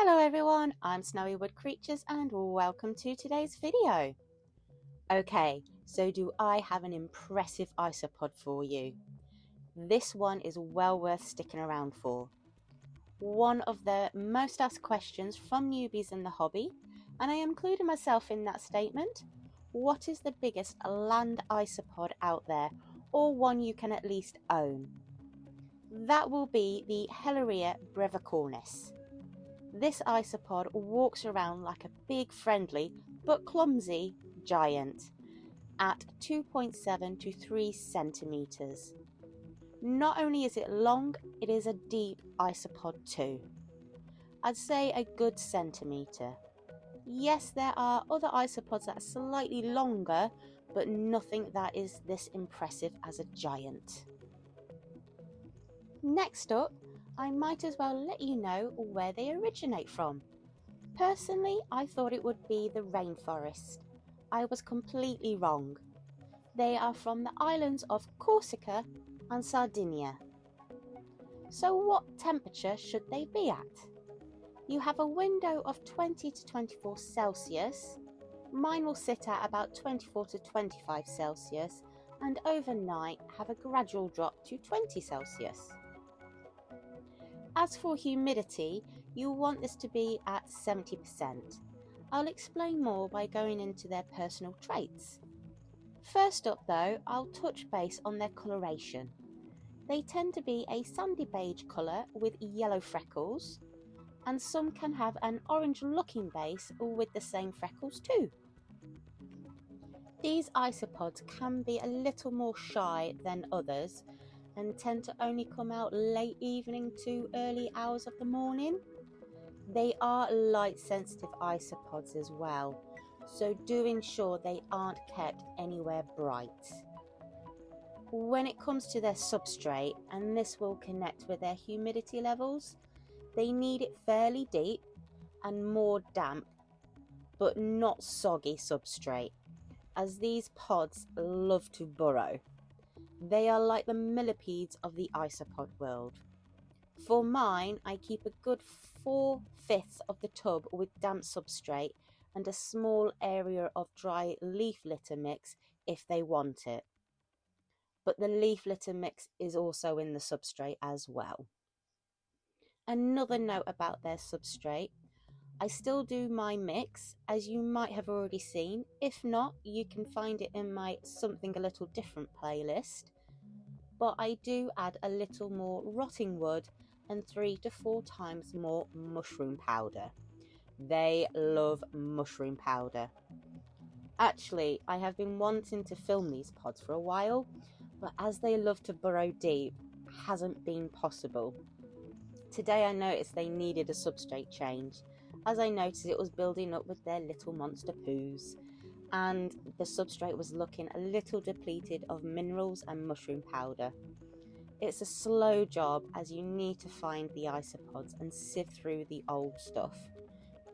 Hello everyone, I'm Snowy Wood Creatures and welcome to today's video. Okay, so do I have an impressive isopod for you? This one is well worth sticking around for. One of the most asked questions from newbies in the hobby, and I included myself in that statement. What is the biggest land isopod out there, or one you can at least own? That will be the Helleria Brevicornis. This isopod walks around like a big, friendly, but clumsy giant at 2.7 to 3 centimeters. Not only is it long, it is a deep isopod too. I'd say a good centimeter. Yes, there are other isopods that are slightly longer, but nothing that is this impressive as a giant. Next up, I might as well let you know where they originate from. Personally, I thought it would be the rainforest. I was completely wrong. They are from the islands of Corsica and Sardinia. So what temperature should they be at? You have a window of 20 to 24 Celsius. Mine will sit at about 24 to 25 Celsius and overnight have a gradual drop to 20 Celsius. As for humidity, you want this to be at 70%. I'll explain more by going into their personal traits. First up though, I'll touch base on their coloration. They tend to be a sandy beige colour with yellow freckles, and some can have an orange looking base with the same freckles too. These isopods can be a little more shy than others, and tend to only come out late evening to early hours of the morning. They are light sensitive isopods as well, so do ensure they aren't kept anywhere bright. When it comes to their substrate, and this will connect with their humidity levels, they need it fairly deep and more damp, but not soggy substrate, as these pods love to burrow. They are like the millipedes of the isopod world. For mine, I keep a good 4/5 of the tub with damp substrate and a small area of dry leaf litter mix if they want it. But the leaf litter mix is also in the substrate as well. Another note about their substrate, I still do my mix, as you might have already seen. If not, you can find it in my Something a Little Different playlist. But I do add a little more rotting wood and 3 to 4 times more mushroom powder. They love mushroom powder. Actually, I have been wanting to film these pods for a while, but as they love to burrow deep, hasn't been possible. Today I noticed they needed a substrate change, as I noticed it was building up with their little monster poos, and the substrate was looking a little depleted of minerals and mushroom powder. It's a slow job, as you need to find the isopods and sift through the old stuff,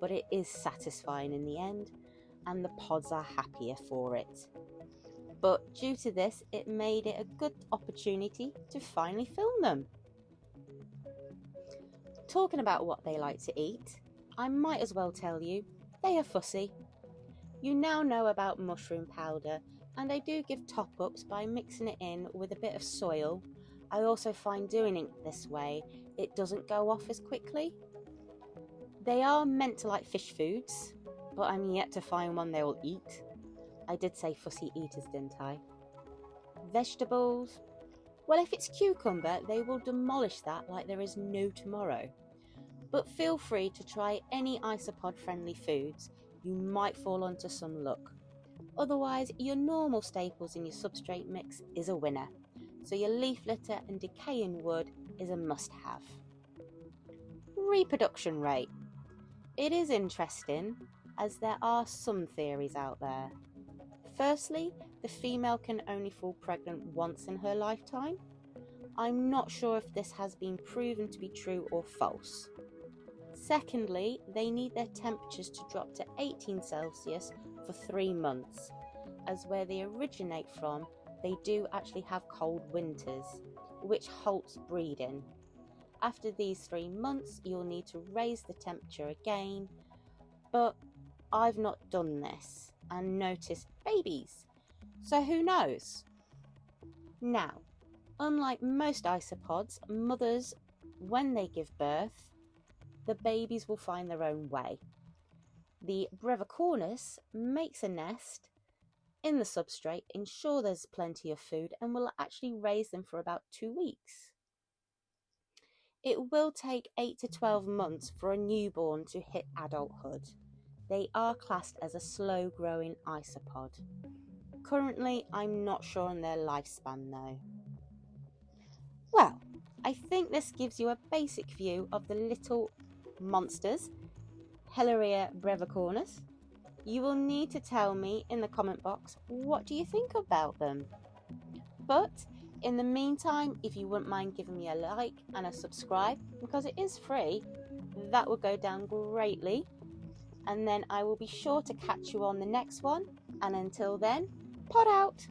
but it is satisfying in the end, and the pods are happier for it. But due to this, it made it a good opportunity to finally film them. Talking about what they like to eat, I might as well tell you, they are fussy. You now know about mushroom powder, and I do give top-ups by mixing it in with a bit of soil. I also find doing it this way, it doesn't go off as quickly. They are meant to like fish foods, but I'm yet to find one they will eat. I did say fussy eaters, didn't I? Vegetables? Well, if it's cucumber, they will demolish that like there is no tomorrow. But feel free to try any isopod-friendly foods. You might fall onto some luck. Otherwise, your normal staples in your substrate mix is a winner. So your leaf litter and decaying wood is a must-have. Reproduction rate. It is interesting, as there are some theories out there. Firstly, the female can only fall pregnant once in her lifetime. I'm not sure if this has been proven to be true or false. Secondly, they need their temperatures to drop to 18 Celsius for 3 months, as where they originate from, they do actually have cold winters, which halts breeding. After these 3 months, you'll need to raise the temperature again, but I've not done this and noticed babies, so who knows? Now, unlike most isopods, mothers, when they give birth, the babies will find their own way. The brevacornis makes a nest in the substrate, ensure there's plenty of food, and will actually raise them for about 2 weeks. It will take 8 to 12 months for a newborn to hit adulthood. They are classed as a slow-growing isopod. Currently, I'm not sure on their lifespan though. Well, I think this gives you a basic view of the little monsters, Helleria Brevicornis. You will need to tell me in the comment box, what do you think about them? But in the meantime, if you wouldn't mind giving me a like and a subscribe, because it is free, that would go down greatly. And then I will be sure to catch you on the next one. And until then, pod out!